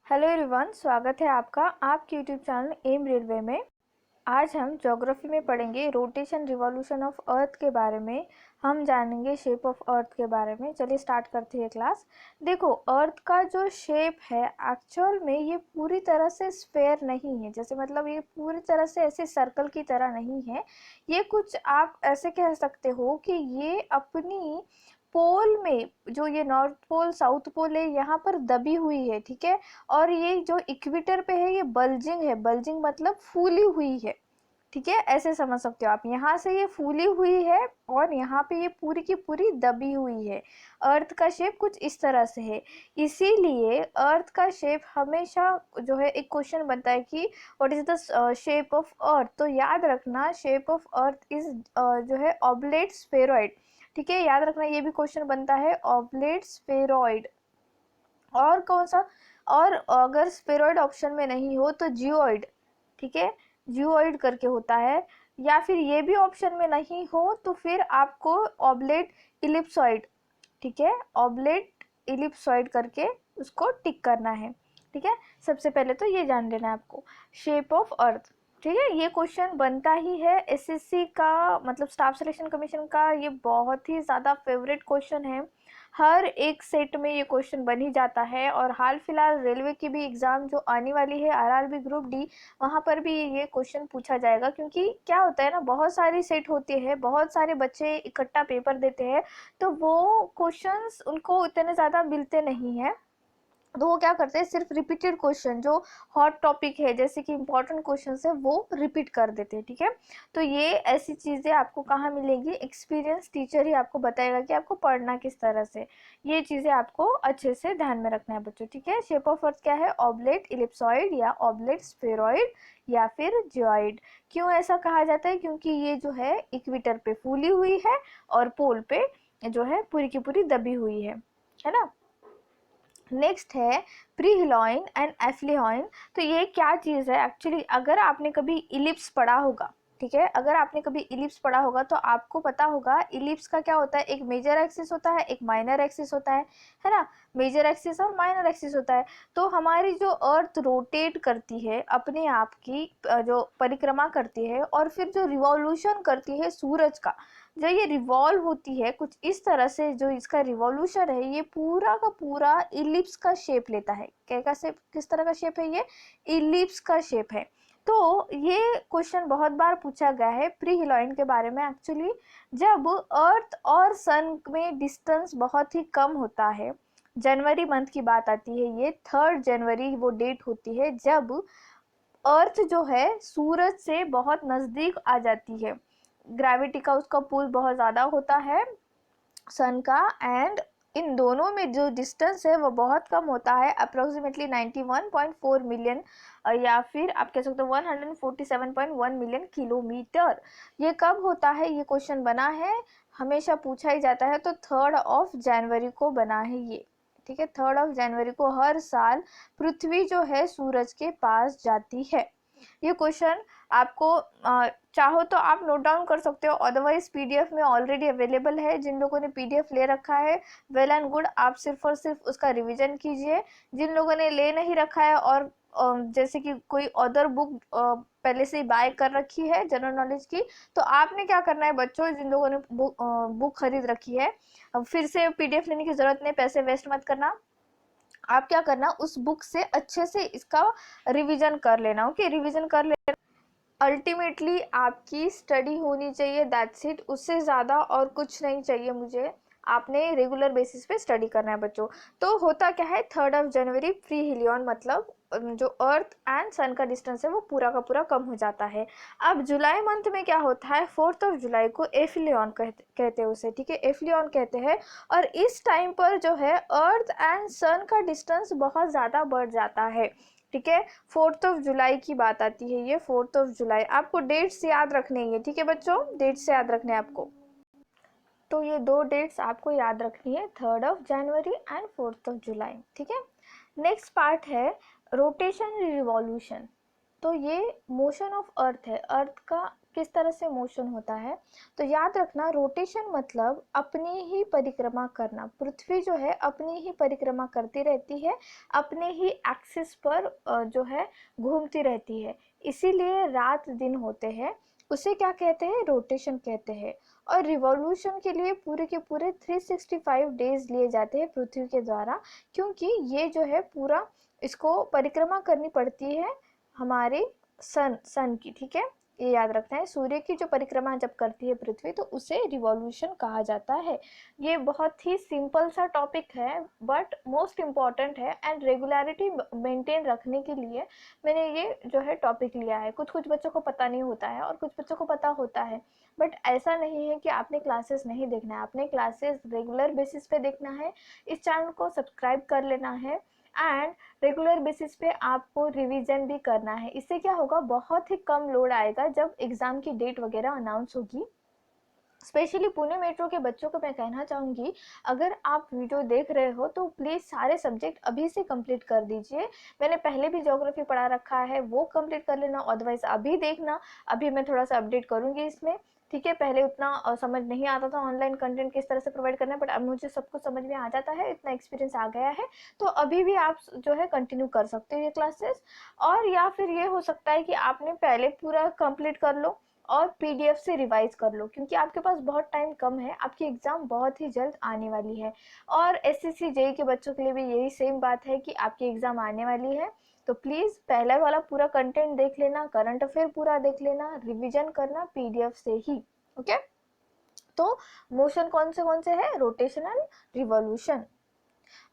Hello everyone, स्वागत है आपका आपके यूट्यूब चैनल एम रेलवे में। आज हम ज्योग्राफी में पढ़ेंगे रोटेशन रिवॉल्यूशन ऑफ अर्थ के बारे में। हम जानेंगे शेप ऑफ अर्थ के बारे में। चलिए स्टार्ट करते हैं क्लास। देखो, अर्थ का जो शेप है एक्चुअल में ये पूरी तरह से स्फेयर नहीं है। जैसे मतलब ये पूरी तरह से ऐसे सर्कल की तरह नहीं है। ये कुछ आप ऐसे कह सकते हो कि ये अपनी पोल में, जो ये नॉर्थ पोल साउथ पोल है, यहाँ पर दबी हुई है। ठीक है। और ये जो इक्वेटर पे है ये बल्जिंग है। बल्जिंग मतलब फूली हुई है। ठीक है, ऐसे समझ सकते हो आप। यहाँ से ये फूली हुई है और यहाँ पे ये पूरी की पूरी दबी हुई है। अर्थ का शेप कुछ इस तरह से है। इसीलिए अर्थ का शेप हमेशा जो है, एक क्वेश्चन बनता है कि what is the shape of earth. तो याद रखना, शेप ऑफ अर्थ इज जो है ऑब्लेट स्फेरॉइड। ठीक है, याद रखना, ये भी क्वेश्चन बनता है ऑब्लेट स्फेरॉइड। और कौन सा, और अगर स्फेरॉइड ऑप्शन में नहीं हो तो जियोइड। ठीक है, जियोइड करके होता है। या फिर ये भी ऑप्शन में नहीं हो तो फिर आपको ऑब्लेट इलिप्सॉइड, ठीक है, ऑब्लेट इलिप्सॉइड करके उसको टिक करना है। ठीक है, सबसे पहले तो ये जान लेना है आपको, शेप ऑफ अर्थ। ठीक है, ये क्वेश्चन बनता ही है एसएससी का, मतलब स्टाफ सिलेक्शन कमीशन का। ये बहुत ही ज़्यादा फेवरेट क्वेश्चन है। हर एक सेट में ये क्वेश्चन बन ही जाता है। और हाल फिलहाल रेलवे की भी एग्ज़ाम जो आने वाली है, आरआरबी ग्रुप डी, वहाँ पर भी ये क्वेश्चन पूछा जाएगा। क्योंकि क्या होता है ना, बहुत सारी सेट होती है, बहुत सारे बच्चे इकट्ठा पेपर देते हैं, तो वो क्वेश्चंस उनको इतने ज़्यादा मिलते नहीं हैं। तो वो क्या करते हैं, सिर्फ रिपीटेड क्वेश्चन जो हॉट टॉपिक है, जैसे कि इंपॉर्टेंट क्वेश्चन है, वो रिपीट कर देते हैं। ठीक है, तो ये ऐसी चीज़ें आपको कहाँ मिलेगी, एक्सपीरियंस टीचर ही आपको बताएगा कि आपको पढ़ना किस तरह से। ये चीज़ें आपको अच्छे से ध्यान में रखना है बच्चों। ठीक है, शेप ऑफ अर्थ क्या है, ऑब्लेट इलिप्सॉइड या ऑब्लेट स्फेरॉइड या फिर जियोइड। क्यों ऐसा कहा जाता है, क्योंकि ये जो है इक्वेटर पे फूली हुई है और पोल पे जो है पूरी की पूरी दबी हुई है ना। नेक्स्ट है प्रीहिलोइन एंड एफ्लिहोइन। तो ये क्या चीज़ है एक्चुअली, अगर आपने कभी इलिप्स पढ़ा होगा, ठीक है, अगर आपने कभी इलिप्स पढ़ा होगा तो आपको पता होगा इलिप्स का क्या होता है। एक मेजर एक्सिस होता है, एक माइनर एक्सिस होता है ना। मेजर एक्सिस और माइनर एक्सिस होता है। तो हमारी जो अर्थ रोटेट करती है, अपने आप की जो परिक्रमा करती है, और फिर जो रिवॉल्यूशन करती है सूरज का, जब ये रिवॉल्व होती है कुछ इस तरह से, जो इसका रिवॉल्यूशन है ये पूरा का पूरा इलिप्स का शेप लेता है। क्या का शेप, किस तरह का शेप है, ये इलिप्स का शेप है। तो ये क्वेश्चन बहुत बार पूछा गया है प्रीहिलोइन के बारे में। एक्चुअली जब अर्थ और सन में डिस्टेंस बहुत ही कम होता है, जनवरी मंथ की बात आती है, ये 3 जनवरी वो डेट होती है जब अर्थ जो है सूरज से बहुत नज़दीक आ जाती है। ग्रेविटी का उसका पुल बहुत ज़्यादा होता है सन का, एंड इन दोनों में जो डिस्टेंस है वो बहुत कम होता है, अप्रोक्सीमेटली 91.4 मिलियन, या फिर आप कह सकते हो 147.1 मिलियन किलोमीटर। ये कब होता है, ये क्वेश्चन बना है, हमेशा पूछा ही जाता है। तो 3 जनवरी को बना है ये। ठीक है, 3 जनवरी को हर साल पृथ्वी जो है सूरज के पास जाती है। ये क्वेश्चन आपको चाहो तो आप नोट डाउन कर सकते हो, अदरवाइज पीडीएफ में ऑलरेडी अवेलेबल है। जिन लोगों ने पीडीएफ ले रखा है, वेल एंड गुड, आप सिर्फ और सिर्फ उसका रिवीजन कीजिए। जिन लोगों ने ले नहीं रखा है, और जैसे कि कोई अदर बुक पहले से ही बाय कर रखी है जनरल नॉलेज की, तो आपने क्या करना है बच्चों, जिन लोगों ने बुक खरीद रखी है, अब फिर से पीडीएफ लेने की जरूरत नहीं, पैसे वेस्ट मत करना। आप क्या करना, उस बुक से अच्छे से इसका रिवीजन कर लेना। ओके, रिवीजन कर लेना। अल्टीमेटली आपकी स्टडी होनी चाहिए, दैट्स इट। उससे ज़्यादा और कुछ नहीं चाहिए मुझे। आपने रेगुलर बेसिस पे स्टडी करना है बच्चों। तो होता क्या है, 3 जनवरी प्री हिलियन, मतलब जो अर्थ एंड सन का डिस्टेंस है वो पूरा का पूरा कम हो जाता है। अब जुलाई मंथ में क्या होता है, 4 जुलाई को एफिलियन कहते हैं उसे। ठीक है, एफिलियन कहते हैं। और इस टाइम पर जो है अर्थ एंड सन का डिस्टेंस बहुत ज़्यादा बढ़ जाता है। ठीक है, 4 जुलाई की बात आती है ये, 4 जुलाई। आपको डेट्स याद रखने हैं, ठीक है बच्चों, डेट्स याद रखने हैं आपको। तो ये 2 डेट्स आपको याद रखनी है, 3 जनवरी एंड 4 जुलाई। ठीक है, नेक्स्ट पार्ट है रोटेशन रिवॉल्यूशन। तो ये मोशन ऑफ अर्थ है, अर्थ का किस तरह से मोशन होता है। तो याद रखना, रोटेशन मतलब अपनी ही परिक्रमा करना। पृथ्वी जो है अपनी ही परिक्रमा करती रहती है, अपने ही एक्सिस पर जो है घूमती रहती है, इसीलिए रात दिन होते हैं। उसे क्या कहते हैं? रोटेशन कहते हैं। और रिवॉल्यूशन के लिए पूरे के पूरे 365 डेज लिए जाते हैं पृथ्वी के द्वारा, क्योंकि ये जो है पूरा इसको परिक्रमा करनी पड़ती है हमारे सन की। ठीक है, ये याद रखना है। सूर्य की जो परिक्रमा जब करती है पृथ्वी तो उसे रिवॉल्यूशन कहा जाता है। ये बहुत ही सिंपल सा टॉपिक है बट मोस्ट इम्पॉर्टेंट है, एंड रेगुलरिटी मेंटेन रखने के लिए मैंने ये जो है टॉपिक लिया है। कुछ कुछ बच्चों को पता नहीं होता है और कुछ बच्चों को पता होता है, बट ऐसा नहीं है कि आपने क्लासेस नहीं देखना है, आपने क्लासेस रेगुलर बेसिस पे देखना है। इस चैनल को सब्सक्राइब कर लेना है एंड रेगुलर बेसिस पे आपको रिवीजन भी करना है। इससे क्या होगा, बहुत ही कम लोड आएगा जब एग्ज़ाम की डेट वगैरह अनाउंस होगी। स्पेशली पुणे मेट्रो के बच्चों को मैं कहना चाहूँगी, अगर आप वीडियो देख रहे हो तो प्लीज़ सारे सब्जेक्ट अभी से कंप्लीट कर दीजिए। मैंने पहले भी ज्योग्राफी पढ़ा रखा है, वो कंप्लीट कर लेना, अदरवाइज अभी देखना। अभी मैं थोड़ा सा अपडेट करूँगी इसमें। ठीक है, पहले उतना समझ नहीं आता था ऑनलाइन कंटेंट किस तरह से प्रोवाइड करना है, बट अब मुझे सब कुछ समझ में आ जाता है, इतना एक्सपीरियंस आ गया है। तो अभी भी आप जो है कंटिन्यू कर सकते हो ये क्लासेस। और या फिर ये हो सकता है कि आपने पहले पूरा कंप्लीट कर लो और पीडीएफ से रिवाइज कर लो, क्योंकि आपके पास बहुत टाइम कम है, आपकी एग्ज़ाम बहुत ही जल्द आने वाली है। और एसएससी जेई के बच्चों के लिए भी यही सेम बात है कि आपकी एग्ज़ाम आने वाली है। तो प्लीज़ पहला वाला पूरा कंटेंट देख लेना, करंट अफेयर पूरा देख लेना, रिवीजन करना पीडीएफ से ही। ओके, तो मोशन कौन से है? Rotation and revolution.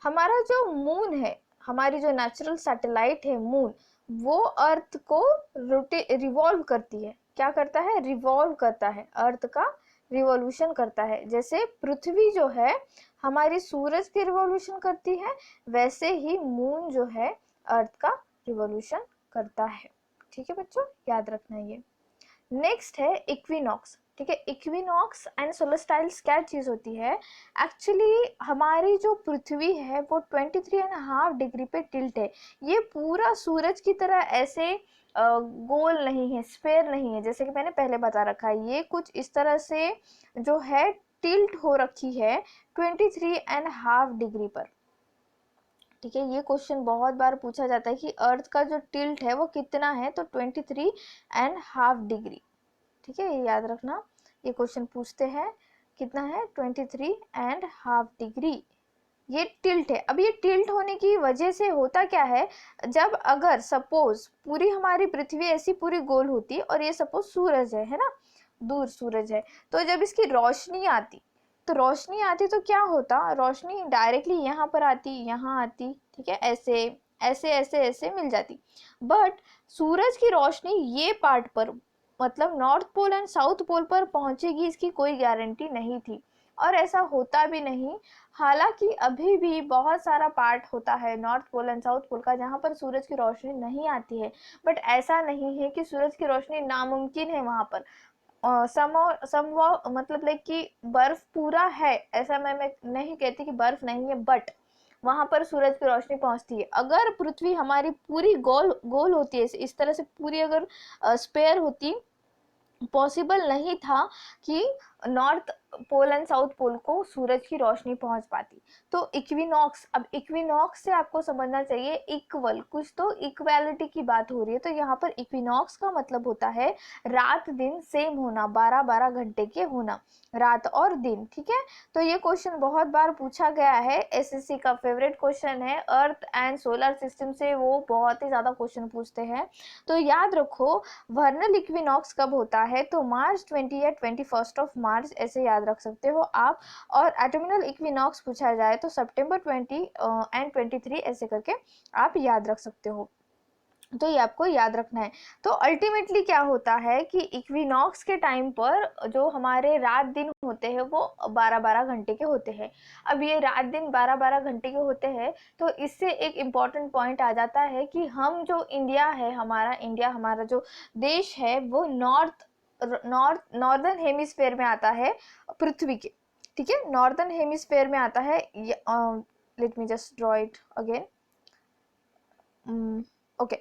हमारा जो मून है, हमारी जो नेचुरल सैटेलाइट है मून, वो अर्थ को रिवॉल्व करती है। क्या करता है? रिवॉल्व करता है, अर्थ का रिवॉल्यूशन करता है। जैसे पृथ्वी जो है हमारी सूरज की रिवॉल्यूशन करती है, वैसे ही मून जो है अर्थ का रिवॉल्यूशन करता है। ठीक है बच्चों, याद रखना ये। नेक्स्ट है इक्विनॉक्स। ठीक है, इक्विनॉक्स एंड सोलस्टाइल्स क्या चीज़ होती है? एक्चुअली हमारी जो पृथ्वी है वो 23.5 डिग्री पे टिल्ट है। ये पूरा सूरज की तरह ऐसे गोल नहीं है, स्फेयर नहीं है, जैसे कि मैंने पहले बता रखा है। ये कुछ इस तरह से जो है टिल्ट हो रखी है 23.5 डिग्री पर। ठीक है, ये क्वेश्चन बहुत बार पूछा जाता है कि अर्थ का जो टिल्ट है वो कितना है, तो 23.5 डिग्री। ठीक है, ये याद रखना, ये क्वेश्चन पूछते हैं कितना है, 23.5 डिग्री ये टिल्ट है। अब ये टिल्ट होने की वजह से होता क्या है, जब अगर सपोज पूरी हमारी पृथ्वी ऐसी पूरी गोल होती और ये सपोज सूरज है ना, दूर सूरज है, तो जब इसकी रोशनी आती तो क्या होता, रोशनी डायरेक्टली यहाँ पर आती, यहाँ आती, ठीक है, ऐसे ऐसे ऐसे ऐसे मिल जाती। बट सूरज की रोशनी ये पार्ट पर, मतलब north pole and south pole पर पहुंचेगी, इसकी कोई गारंटी नहीं थी और ऐसा होता भी नहीं। हालांकि अभी भी बहुत सारा पार्ट होता है north pole and south pole का जहाँ पर सूरज की रोशनी नहीं आती है, बट ऐसा नहीं है कि सूरज की रोशनी नामुमकिन है वहाँ पर। मतलब लाइक कि बर्फ पूरा है, ऐसा मैं नहीं कहती कि बर्फ नहीं है, बट वहां पर सूरज की रोशनी पहुंचती है। अगर पृथ्वी हमारी पूरी गोल गोल होती है, इस तरह से पूरी अगर स्पेयर होती, पॉसिबल नहीं था कि north pole and south pole को सूरज की रोशनी पहुंच पाती। तो इक्विनॉक्स, अब इक्विनॉक्स से आपको समझना चाहिए इक्वल, कुछ तो इक्वालिटी की बात हो रही है। तो यहाँ पर इक्विनॉक्स का मतलब होता है रात दिन सेम होना, 12-12 घंटे के होना, रात और दिन। ठीक है, तो ये क्वेश्चन बहुत बार पूछा गया है, एसएससी का फेवरेट क्वेश्चन है। अर्थ एंड सोलर सिस्टम से वो बहुत ही ज़्यादा क्वेश्चन पूछते हैं। तो याद रखो, वर्नल इक्विनॉक्स कब होता है, तो मार्च 20 या 21 ऑफ मार्च, ऐसे याद रख सकते हो आप। और ऑटोमिनल इक्विनॉक्स पूछा जाए तो सितंबर 20 एंड 23, ऐसे करके आप याद रख सकते हो। तो ये आपको याद रखना है। तो अल्टीमेटली क्या होता है कि इक्विनॉक्स के टाइम पर जो हमारे रात दिन होते हैं वो 12-12 घंटे के होते हैं। अब ये रात दिन 12-12 घंटे के होते हैं, तो इससे एक इम्पॉर्टेंट पॉइंट आ जाता है कि हम जो इंडिया है, हमारा जो देश है वो नॉर्दर्न हेमिस्फेयर में आता है पृथ्वी के। ठीक है, नॉर्दर्न हेमिस्फेयर में आता है। Let me just draw it again. Okay,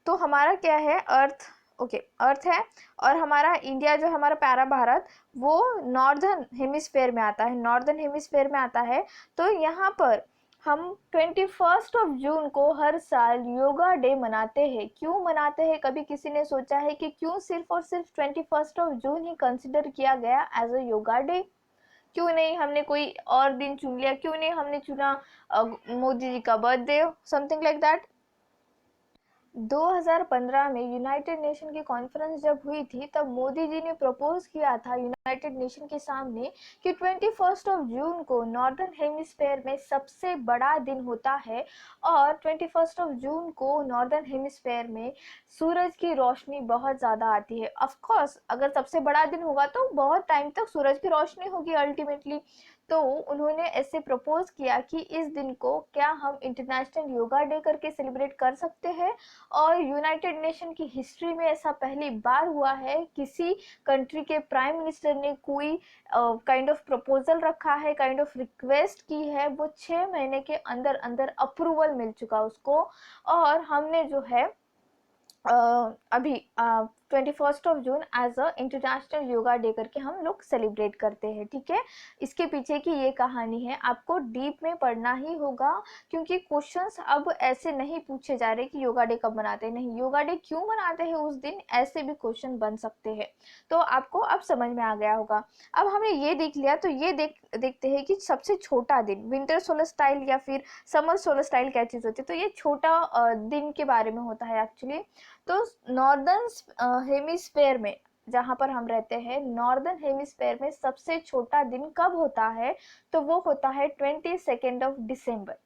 तो हमारा क्या है, अर्थ ओके अर्थ है, और हमारा इंडिया जो है, हमारा प्यारा भारत, वो नॉर्दर्न हेमिस्फेयर में आता है, नॉर्दर्न हेमिस्फेयर में आता है। तो यहाँ पर हम 21 जून को हर साल योगा डे मनाते हैं। क्यों मनाते हैं? कभी किसी ने सोचा है कि क्यों सिर्फ और सिर्फ 21 जून ही कंसिडर किया गया एज अ योगा डे? क्यों नहीं हमने कोई और दिन चुन लिया? क्यों नहीं हमने चुना मोदी जी का बर्थडे, समथिंग लाइक दैट? 2015 में यूनाइटेड नेशन की कॉन्फ्रेंस जब हुई थी, तब मोदी जी ने प्रपोज किया था यूनाइटेड नेशन के सामने कि 21 जून को नॉर्दर्न हेमिस्फेयर में सबसे बड़ा दिन होता है, और 21 जून को नॉर्दर्न हेमिस्फेयर में सूरज की रोशनी बहुत ज़्यादा आती है। ऑफ कोर्स अगर सबसे बड़ा दिन होगा तो बहुत टाइम तक सूरज की रोशनी होगी अल्टीमेटली। तो उन्होंने ऐसे प्रपोज किया कि इस दिन को क्या हम इंटरनेशनल योगा डे करके सेलिब्रेट कर सकते हैं। और यूनाइटेड नेशन की हिस्ट्री में ऐसा पहली बार हुआ है, किसी कंट्री के प्राइम मिनिस्टर ने कोई काइंड ऑफ प्रपोजल रखा है, काइंड ऑफ रिक्वेस्ट की है, वो 6 महीने के अंदर अंदर अप्रूवल मिल चुका उसको। और हमने जो है अभी 21 June as a international yoga day करके हम लोग सेलिब्रेट करते हैं। ठीक है, इसके पीछे की ये कहानी है, आपको डीप में पढ़ना ही होगा, क्योंकि क्वेश्चंस अब ऐसे नहीं पूछे जा रहे कि योगा डे कब मनाते हैं, नहीं, योगा डे क्यों मनाते हैं उस दिन, ऐसे भी क्वेश्चन बन सकते हैं। तो आपको अब समझ में आ गया होगा। अब हमने ये देख लिया, तो ये देखते हैं कि सबसे छोटा दिन विंटर सोलर स्टाइल या फिर समर सोलर स्टाइल क्या चीज़ होती है। तो ये छोटा दिन के बारे में होता है एक्चुअली। तो नॉर्दर्न हेमिस्फेयर में जहाँ पर हम रहते हैं, नॉर्दर्न हेमिस्फेयर में सबसे छोटा दिन कब होता है? तो वो होता है 22 दिसंबर।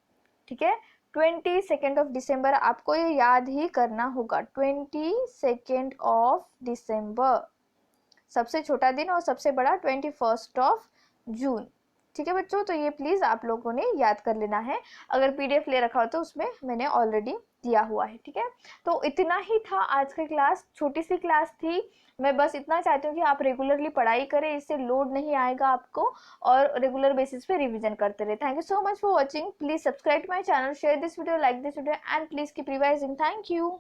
ठीक है, 22 दिसंबर, आपको ये याद ही करना होगा, 22 दिसंबर सबसे छोटा दिन, और सबसे बड़ा 21 जून। ठीक है बच्चों, तो ये प्लीज़ आप लोगों ने याद कर लेना है। अगर पीडीएफ ले रखा हो तो उसमें मैंने ऑलरेडी दिया हुआ है। ठीक है, तो इतना ही था आज की क्लास, छोटी सी क्लास थी। मैं बस इतना चाहती हूँ कि आप रेगुलरली पढ़ाई करें, इससे लोड नहीं आएगा आपको, और रेगुलर बेसिस पे रिवीजन करते रहे। Thank you so much for watching. Please subscribe my channel, share this video, like this video, and please keep revising. Thank you.